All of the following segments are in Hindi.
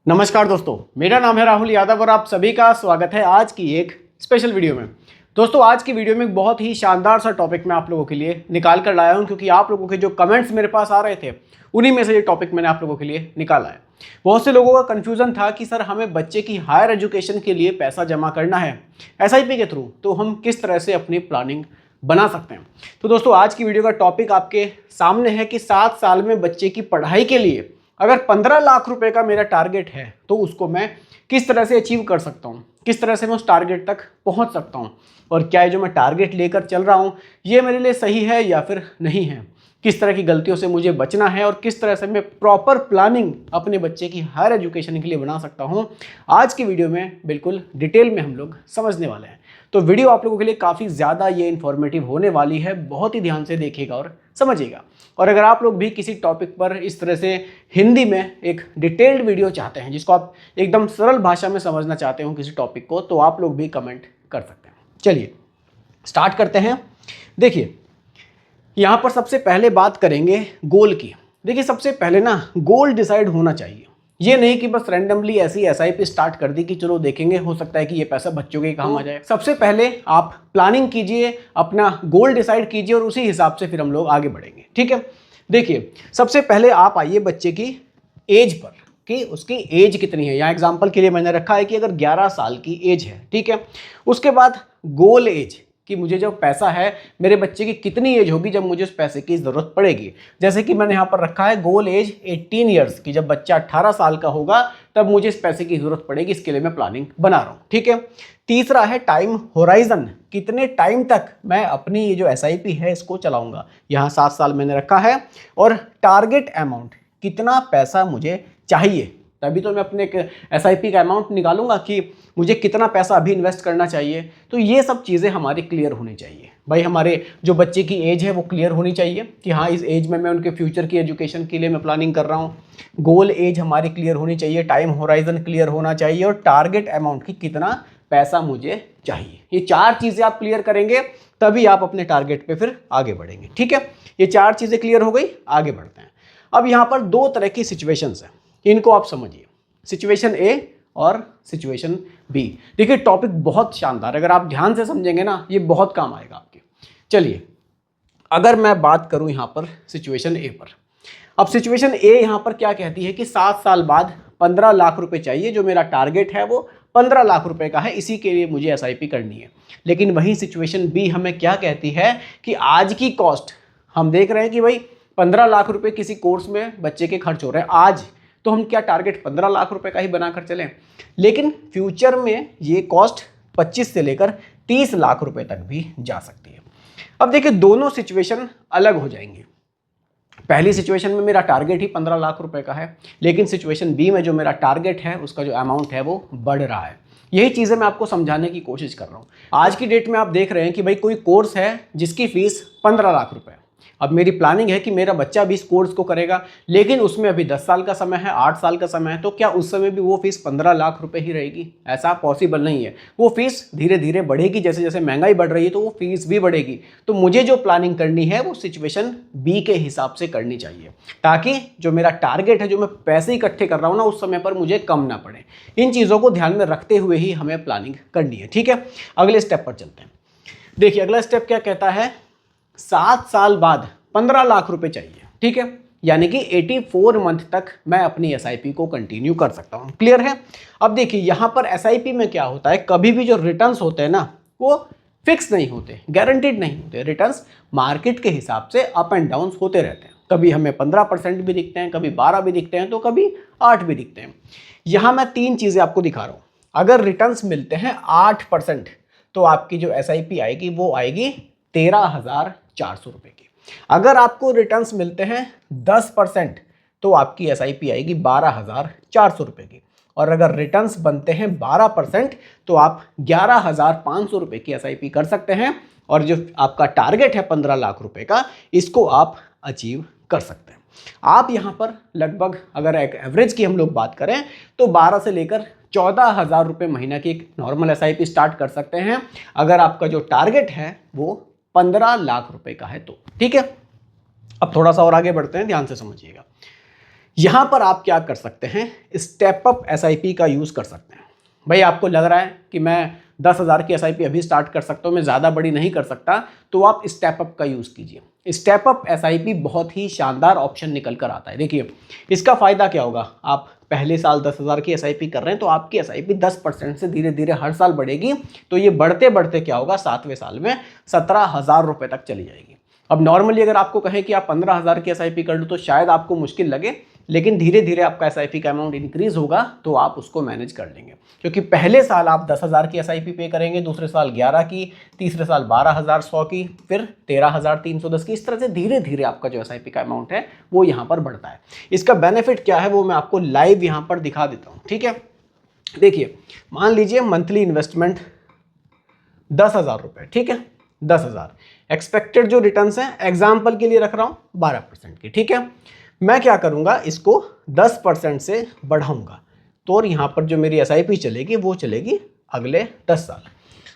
नमस्कार दोस्तों, मेरा नाम है राहुल यादव और आप सभी का स्वागत है आज की एक स्पेशल वीडियो में। दोस्तों, आज की वीडियो में एक बहुत ही शानदार सा टॉपिक मैं आप लोगों के लिए निकाल कर लाया हूं, क्योंकि आप लोगों के जो कमेंट्स मेरे पास आ रहे थे उन्हीं में से ये टॉपिक मैंने आप लोगों के लिए निकाला है। बहुत से लोगों का कन्फ्यूज़न था कि सर हमें बच्चे की हायर एजुकेशन के लिए पैसा जमा करना है SIP के थ्रू, तो हम किस तरह से अपनी प्लानिंग बना सकते हैं। तो दोस्तों, आज की वीडियो का टॉपिक आपके सामने है कि 7 साल में बच्चे की पढ़ाई के लिए अगर 15 लाख रुपए का मेरा टारगेट है तो उसको मैं किस तरह से अचीव कर सकता हूँ, किस तरह से मैं उस टारगेट तक पहुँच सकता हूँ, और क्या ये जो मैं टारगेट लेकर चल रहा हूँ ये मेरे लिए सही है या फिर नहीं है, किस तरह की गलतियों से मुझे बचना है और किस तरह से मैं प्रॉपर प्लानिंग अपने बच्चे की हायर एजुकेशन के लिए बना सकता हूँ। आज की वीडियो में बिल्कुल डिटेल में हम लोग समझने वाले हैं। तो वीडियो आप लोगों के लिए काफ़ी ज़्यादा ये इन्फॉर्मेटिव होने वाली है, बहुत ही ध्यान से देखिएगा और समझिएगा। और अगर आप लोग भी किसी टॉपिक पर इस तरह से हिंदी में एक डिटेल्ड वीडियो चाहते हैं, जिसको आप एकदम सरल भाषा में समझना चाहते हो किसी टॉपिक को, तो आप लोग भी कमेंट कर सकते हैं। चलिए स्टार्ट करते हैं। देखिए, यहाँ पर सबसे पहले बात करेंगे गोल की। देखिए, सबसे पहले ना गोल डिसाइड होना चाहिए। ये नहीं कि बस रैंडमली ऐसी SIP स्टार्ट कर दी कि चलो देखेंगे, हो सकता है कि ये पैसा बच्चों के काम आ जाए। सबसे पहले आप प्लानिंग कीजिए, अपना गोल डिसाइड कीजिए और उसी हिसाब से फिर हम लोग आगे बढ़ेंगे। ठीक है, देखिए सबसे पहले आप आइए बच्चे की एज पर कि उसकी एज कितनी है। यहाँ एग्जाम्पल के लिए मैंने रखा है कि अगर 11 साल की एज है, ठीक है। उसके बाद गोल एज कि मुझे जो पैसा है, मेरे बच्चे की कितनी एज होगी जब मुझे उस पैसे की ज़रूरत पड़ेगी। जैसे कि मैंने यहाँ पर रखा है गोल एज 18 ईयर्स की, जब बच्चा 18 साल का होगा तब मुझे इस पैसे की ज़रूरत पड़ेगी, इसके लिए मैं प्लानिंग बना रहा हूँ। ठीक है। तीसरा है टाइम होराइजन, कितने टाइम तक मैं अपनी ये जो SIP है इसको चलाऊँगा। यहाँ 7 साल मैंने रखा है। और टारगेट अमाउंट, कितना पैसा मुझे चाहिए, तभी तो मैं अपने एक SIP का अमाउंट निकालूंगा कि मुझे कितना पैसा अभी इन्वेस्ट करना चाहिए। तो ये सब चीज़ें हमारी क्लियर होनी चाहिए भाई। हमारे जो बच्चे की एज है वो क्लियर होनी चाहिए कि हाँ, इस एज में मैं उनके फ्यूचर की एजुकेशन के लिए मैं प्लानिंग कर रहा हूँ। गोल एज हमारी क्लियर होनी चाहिए, टाइम होराइजन क्लियर होना चाहिए, और टारगेट अमाउंट की कितना पैसा मुझे चाहिए। ये 4 चीज़ें आप क्लियर करेंगे तभी आप अपने टारगेट पर फिर आगे बढ़ेंगे। ठीक है, ये 4 चीज़ें क्लियर हो गई, आगे बढ़ते हैं। अब यहाँ पर 2 तरह की सिचुएशंस हैं, इनको आप समझिए, सिचुएशन A और सिचुएशन B। देखिए टॉपिक बहुत शानदार, अगर आप ध्यान से समझेंगे ना ये बहुत काम आएगा आपके। चलिए, अगर मैं बात करूं यहाँ पर सिचुएशन A पर। अब सिचुएशन A यहाँ पर क्या कहती है कि 7 साल बाद 15 लाख रुपए चाहिए, जो मेरा टारगेट है वो 15 लाख रुपए का है, इसी के लिए मुझे SIP करनी है। लेकिन वही सिचुएशन B हमें क्या कहती है कि आज की कॉस्ट हम देख रहे हैं कि भाई 15 लाख रुपए किसी कोर्स में बच्चे के खर्च हो रहे हैं आज, तो हम क्या टारगेट 15 लाख रुपए का ही बनाकर चलें। लेकिन फ्यूचर में ये कॉस्ट 25 से लेकर 30 लाख रुपए तक भी जा सकती है। अब देखिए, दोनों सिचुएशन अलग हो जाएंगी। पहली सिचुएशन में मेरा टारगेट ही 15 लाख रुपए का है, लेकिन सिचुएशन B में जो मेरा टारगेट है उसका जो अमाउंट है वो बढ़ रहा है। यही चीज़ें मैं आपको समझाने की कोशिश कर रहा हूँ। आज की डेट में आप देख रहे हैं कि भाई कोई कोर्स है जिसकी फीस 15 लाख रुपए है। अब मेरी प्लानिंग है कि मेरा बच्चा भी इस कोर्स को करेगा, लेकिन उसमें अभी 10 साल का समय है, 8 साल का समय है, तो क्या उस समय भी वो फीस 15 लाख रुपए ही रहेगी? ऐसा पॉसिबल नहीं है। वो फीस धीरे धीरे बढ़ेगी, जैसे जैसे महंगाई बढ़ रही है तो वो फीस भी बढ़ेगी। तो मुझे जो प्लानिंग करनी है वो सिचुएशन B के हिसाब से करनी चाहिए, ताकि जो मेरा टारगेट है, जो मैं पैसे इकट्ठे कर रहा हूँ ना, उस समय पर मुझे कम ना पड़े। इन चीज़ों को ध्यान में रखते हुए ही हमें प्लानिंग करनी है। ठीक है, अगले स्टेप पर चलते हैं। देखिए, अगला स्टेप क्या कहता है, 7 साल बाद 15 लाख रुपए चाहिए। ठीक है, यानी कि 84 मंथ तक मैं अपनी SIP को कंटिन्यू कर सकता हूं। क्लियर है? अब देखिए, यहां पर SIP में क्या होता है, कभी भी जो रिटर्न्स होते हैं ना वो फिक्स नहीं होते, गारंटीड नहीं होते। रिटर्न्स मार्केट के हिसाब से अप एंड डाउन होते रहते हैं। कभी हमें 15% भी दिखते हैं, कभी 12 भी दिखते हैं, तो कभी 8 भी दिखते हैं। यहां मैं 3 चीजें आपको दिखा रहा हूं। अगर रिटर्न्स मिलते हैं 8%, तो आपकी जो SIP आएगी वो आएगी 13,400 रुपए की। अगर आपको रिटर्न्स मिलते हैं 10%, तो आपकी SIP आएगी 12,400 रुपए की। और अगर रिटर्न्स बनते हैं 12%, तो आप 11,500 रुपए की SIP कर सकते हैं। और जो आपका टारगेट है 15 लाख रुपए का, इसको आप अचीव कर सकते हैं। आप यहाँ पर लगभग, अगर एक एवरेज की हम लोग बात करें, तो 12 से लेकर 14,000 रुपये महीना की एक नॉर्मल SIP स्टार्ट कर सकते हैं, अगर आपका जो टारगेट है वो 15 लाख रुपए का है तो। ठीक है, अब थोड़ा सा और आगे बढ़ते हैं, ध्यान से समझिएगा। यहाँ पर आप क्या कर सकते हैं, स्टेप अप SIP का यूज़ कर सकते हैं। भाई आपको लग रहा है कि मैं 10,000 की SIP अभी स्टार्ट कर सकता हूँ, मैं ज़्यादा बड़ी नहीं कर सकता, तो आप स्टेप अप का यूज़ कीजिए। स्टेप अप SIP बहुत ही शानदार ऑप्शन निकल कर आता है। देखिए इसका फ़ायदा क्या होगा, आप पहले साल 10,000 की SIP कर रहे हैं तो आपकी SIP 10% से धीरे धीरे हर साल बढ़ेगी, तो ये बढ़ते बढ़ते क्या होगा, 7वें साल में 17,000 रुपये तक चली जाएगी। अब नॉर्मली अगर आपको कहें कि आप 15,000 की SIP कर लो तो शायद आपको मुश्किल लगे, लेकिन धीरे धीरे आपका SIP का अमाउंट इंक्रीज होगा तो आप उसको मैनेज कर लेंगे। क्योंकि पहले साल आप 10,000 की SIP पे करेंगे, दूसरे साल 11 की, तीसरे साल 12,100 की, फिर 13,310 की, इस तरह से धीरे धीरे आपका जो SIP का अमाउंट है वो यहाँ पर बढ़ता है। इसका बेनिफिट क्या है वो मैं आपको लाइव यहाँ पर दिखा देता हूँ। ठीक है, देखिए मान लीजिए मंथली इन्वेस्टमेंट 10,000 रुपये, ठीक है, 10,000। एक्सपेक्टेड जो रिटर्न्स हैं एग्जाम्पल के लिए रख रहा हूँ 12% की, ठीक है। मैं क्या करूँगा, इसको 10% से बढ़ाऊँगा, तो और यहाँ पर जो मेरी SIP चलेगी वो चलेगी अगले 10 साल।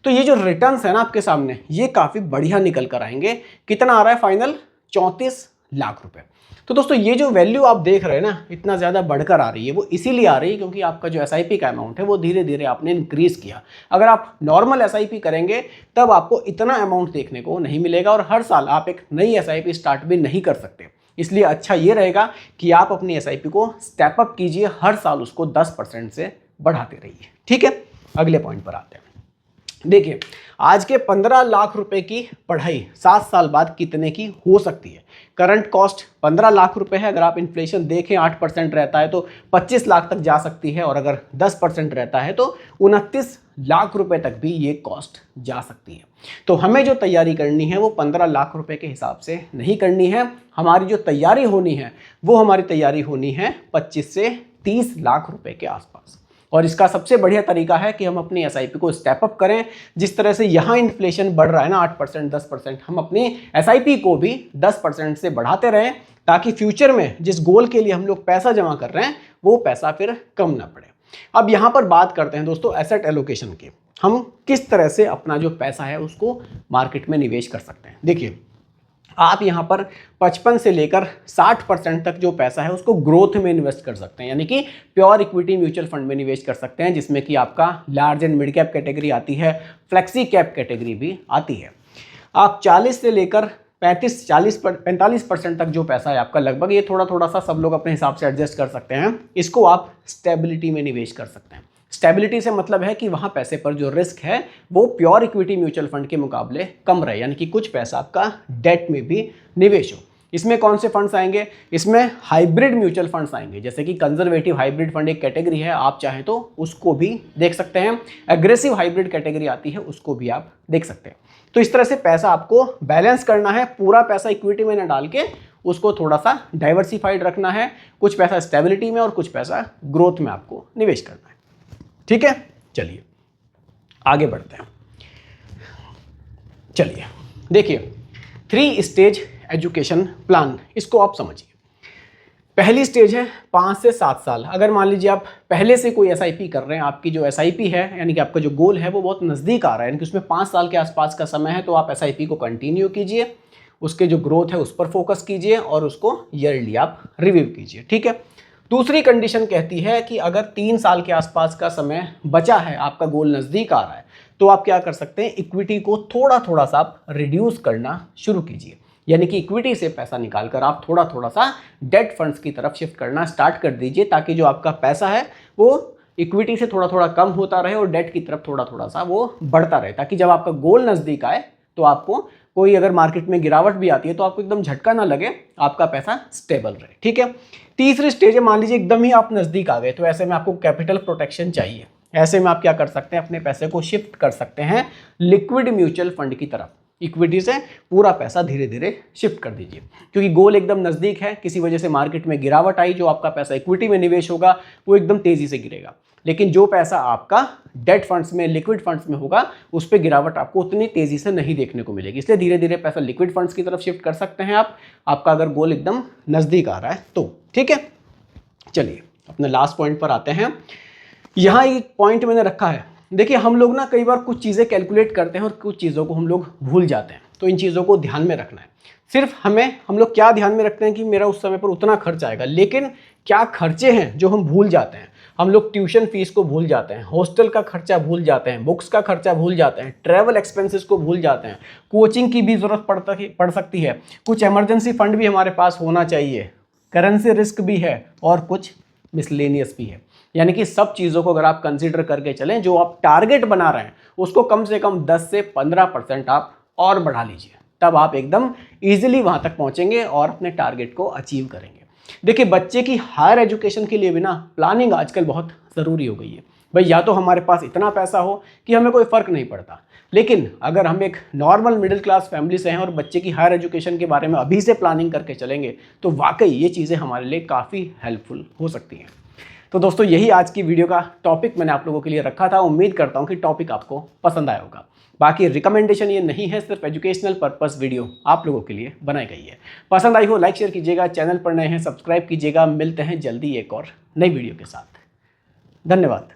तो ये जो रिटर्न्स है ना आपके सामने, ये काफ़ी बढ़िया निकल कर आएंगे। कितना आ रहा है फाइनल, 34 लाख रुपए। तो दोस्तों ये जो वैल्यू आप देख रहे हैं ना, इतना ज़्यादा बढ़कर आ रही है, वो इसीलिए आ रही है क्योंकि आपका जो SIP का अमाउंट है वो धीरे धीरे आपने इंक्रीज किया। अगर आप नॉर्मल SIP करेंगे तब आपको इतना अमाउंट देखने को नहीं मिलेगा, और हर साल आप एक नई SIP स्टार्ट भी नहीं कर सकते। इसलिए अच्छा ये रहेगा कि आप अपनी SIP को स्टेप अप कीजिए, हर साल उसको 10% से बढ़ाते रहिए। ठीक है, अगले पॉइंट पर आते हैं। देखिए आज के 15 लाख रुपए की पढ़ाई 7 साल बाद कितने की हो सकती है। करंट कॉस्ट 15 लाख रुपए है, अगर आप इन्फ्लेशन देखें 8% रहता है तो 25 लाख तक जा सकती है, और अगर 10% रहता है तो 29 लाख रुपए तक भी ये कॉस्ट जा सकती है। तो हमें जो तैयारी करनी है वो 15 लाख रुपए के हिसाब से नहीं करनी है। हमारी जो तैयारी होनी है वो हमारी तैयारी होनी है 25 से 30 लाख रुपए के आसपास। और इसका सबसे बढ़िया तरीका है कि हम अपनी SIP को स्टेप अप करें। जिस तरह से यहाँ इन्फ्लेशन बढ़ रहा है ना 8% 10%, हम अपनी SIP को भी 10% से बढ़ाते रहें, ताकि फ्यूचर में जिस गोल के लिए हम लोग पैसा जमा कर रहे हैं वो पैसा फिर कम ना पड़े। अब यहाँ पर बात करते हैं दोस्तों एसेट एलोकेशन की। हम किस तरह से अपना जो पैसा है उसको मार्केट में निवेश कर सकते हैं। देखिए आप यहाँ पर 55 से लेकर 60% तक जो पैसा है उसको ग्रोथ में इन्वेस्ट कर सकते हैं, यानी कि प्योर इक्विटी म्यूचुअल फंड में निवेश कर सकते हैं, जिसमें कि आपका large and mid cap category आती है, फ्लेक्सी कैप कैटेगरी भी आती है। आप 40 से लेकर 45% तक जो पैसा है आपका, लगभग ये थोड़ा थोड़ा सा सब लोग अपने हिसाब से एडजस्ट कर सकते हैं, इसको आप स्टेबिलिटी में निवेश कर सकते हैं। स्टेबिलिटी से मतलब है कि वहाँ पैसे पर जो रिस्क है वो प्योर इक्विटी म्यूचुअल फंड के मुकाबले कम रहे, यानी कि कुछ पैसा आपका डेट में भी निवेश हो। इसमें कौन से फंड्स आएंगे, इसमें हाइब्रिड म्यूचुअल फंड्स आएंगे, जैसे कि कंजर्वेटिव हाइब्रिड फंड एक कैटेगरी है, आप चाहें तो उसको भी देख सकते हैं। एग्रेसिव हाइब्रिड कैटेगरी आती है, उसको भी आप देख सकते हैं। तो इस तरह से पैसा आपको बैलेंस करना है, पूरा पैसा इक्विटी में न डाल के उसको थोड़ा सा डाइवर्सिफाइड रखना है, कुछ पैसा स्टेबिलिटी में और कुछ पैसा ग्रोथ में आपको निवेश करना है। ठीक है, चलिए आगे बढ़ते हैं। चलिए देखिए 3 स्टेज एजुकेशन प्लान, इसको आप समझिए। पहली स्टेज है 5 से 7 साल। अगर मान लीजिए आप पहले से कोई SIP कर रहे हैं, आपकी जो SIP है यानी कि आपका जो गोल है वो बहुत नज़दीक आ रहा है, यानी कि उसमें 5 साल के आसपास का समय है, तो आप SIP को कंटिन्यू कीजिए, उसके जो ग्रोथ है उस पर फोकस कीजिए और उसको ईयरली आप रिव्यू कीजिए। ठीक है। दूसरी कंडीशन कहती है कि अगर 3 साल के आसपास का समय बचा है, आपका गोल नज़दीक आ रहा है, तो आप क्या कर सकते हैं, इक्विटी को थोड़ा थोड़ा सा आप रिड्यूस करना शुरू कीजिए, यानी कि इक्विटी से पैसा निकालकर आप थोड़ा थोड़ा सा डेट फंड्स की तरफ शिफ्ट करना स्टार्ट कर दीजिए, ताकि जो आपका पैसा है वो इक्विटी से थोड़ा थोड़ा कम होता रहे और डेट की तरफ थोड़ा थोड़ा सा वो बढ़ता रहे, ताकि जब आपका गोल नज़दीक आए तो आपको कोई अगर मार्केट में गिरावट भी आती है तो आपको एकदम झटका ना लगे, आपका पैसा स्टेबल रहे। ठीक है। तीसरी स्टेज है, मान लीजिए एकदम ही आप नज़दीक आ गए, तो ऐसे में आपको कैपिटल प्रोटेक्शन चाहिए। ऐसे में आप क्या कर सकते हैं, अपने पैसे को शिफ्ट कर सकते हैं लिक्विड म्यूचुअल फंड की तरफ। इक्विटी से पूरा पैसा धीरे धीरे शिफ्ट कर दीजिए, क्योंकि गोल एकदम नज़दीक है, किसी वजह से मार्केट में गिरावट आई, जो आपका पैसा इक्विटी में निवेश होगा वो एकदम तेज़ी से गिरेगा, लेकिन जो पैसा आपका डेट फंड्स में, लिक्विड फंड्स में होगा, उस पर गिरावट आपको उतनी तेज़ी से नहीं देखने को मिलेगी। इसलिए धीरे धीरे पैसा लिक्विड फंड्स की तरफ शिफ्ट कर सकते हैं आप, आपका अगर गोल एकदम नज़दीक आ रहा है तो। ठीक है, चलिए अपने लास्ट पॉइंट पर आते हैं। यहाँ एक पॉइंट मैंने रखा है, देखिए हम लोग ना कई बार कुछ चीज़ें कैलकुलेट करते हैं और कुछ चीज़ों को हम लोग भूल जाते हैं, तो इन चीज़ों को ध्यान में रखना है। सिर्फ हम लोग क्या ध्यान में रखते हैं कि मेरा उस समय पर उतना खर्च आएगा, लेकिन क्या खर्चे हैं जो हम भूल जाते हैं। हम लोग ट्यूशन फीस को भूल जाते हैं, हॉस्टल का खर्चा भूल जाते हैं, बुक्स का खर्चा भूल जाते हैं, ट्रैवल एक्सपेंसेस को भूल जाते हैं, कोचिंग की भी ज़रूरत पड़ सकती है, कुछ इमरजेंसी फंड भी हमारे पास होना चाहिए, करेंसी रिस्क भी है और कुछ मिसलेनियस भी है। यानी कि सब चीज़ों को अगर आप कंसीडर करके चलें, जो आप टारगेट बना रहे हैं उसको कम से कम 10 से 15% आप और बढ़ा लीजिए, तब आप एकदम ईजिली वहाँ तक पहुँचेंगे और अपने टारगेट को अचीव करेंगे। देखिए, बच्चे की हायर एजुकेशन के लिए भी ना प्लानिंग आजकल बहुत ज़रूरी हो गई है। भाई, या तो हमारे पास इतना पैसा हो कि हमें कोई फ़र्क नहीं पड़ता, लेकिन अगर हम एक नॉर्मल मिडिल क्लास फैमिली से हैं और बच्चे की हायर एजुकेशन के बारे में अभी से प्लानिंग करके चलेंगे तो वाकई ये चीज़ें हमारे लिए काफ़ी हेल्पफुल हो सकती हैं। तो दोस्तों, यही आज की वीडियो का टॉपिक मैंने आप लोगों के लिए रखा था। उम्मीद करता हूँ कि टॉपिक आपको पसंद आया होगा। बाकी रिकमेंडेशन ये नहीं है, सिर्फ एजुकेशनल पर्पस वीडियो आप लोगों के लिए बनाई गई है। पसंद आई हो लाइक शेयर कीजिएगा, चैनल पर नए हैं सब्सक्राइब कीजिएगा। मिलते हैं जल्दी एक और नई वीडियो के साथ। धन्यवाद।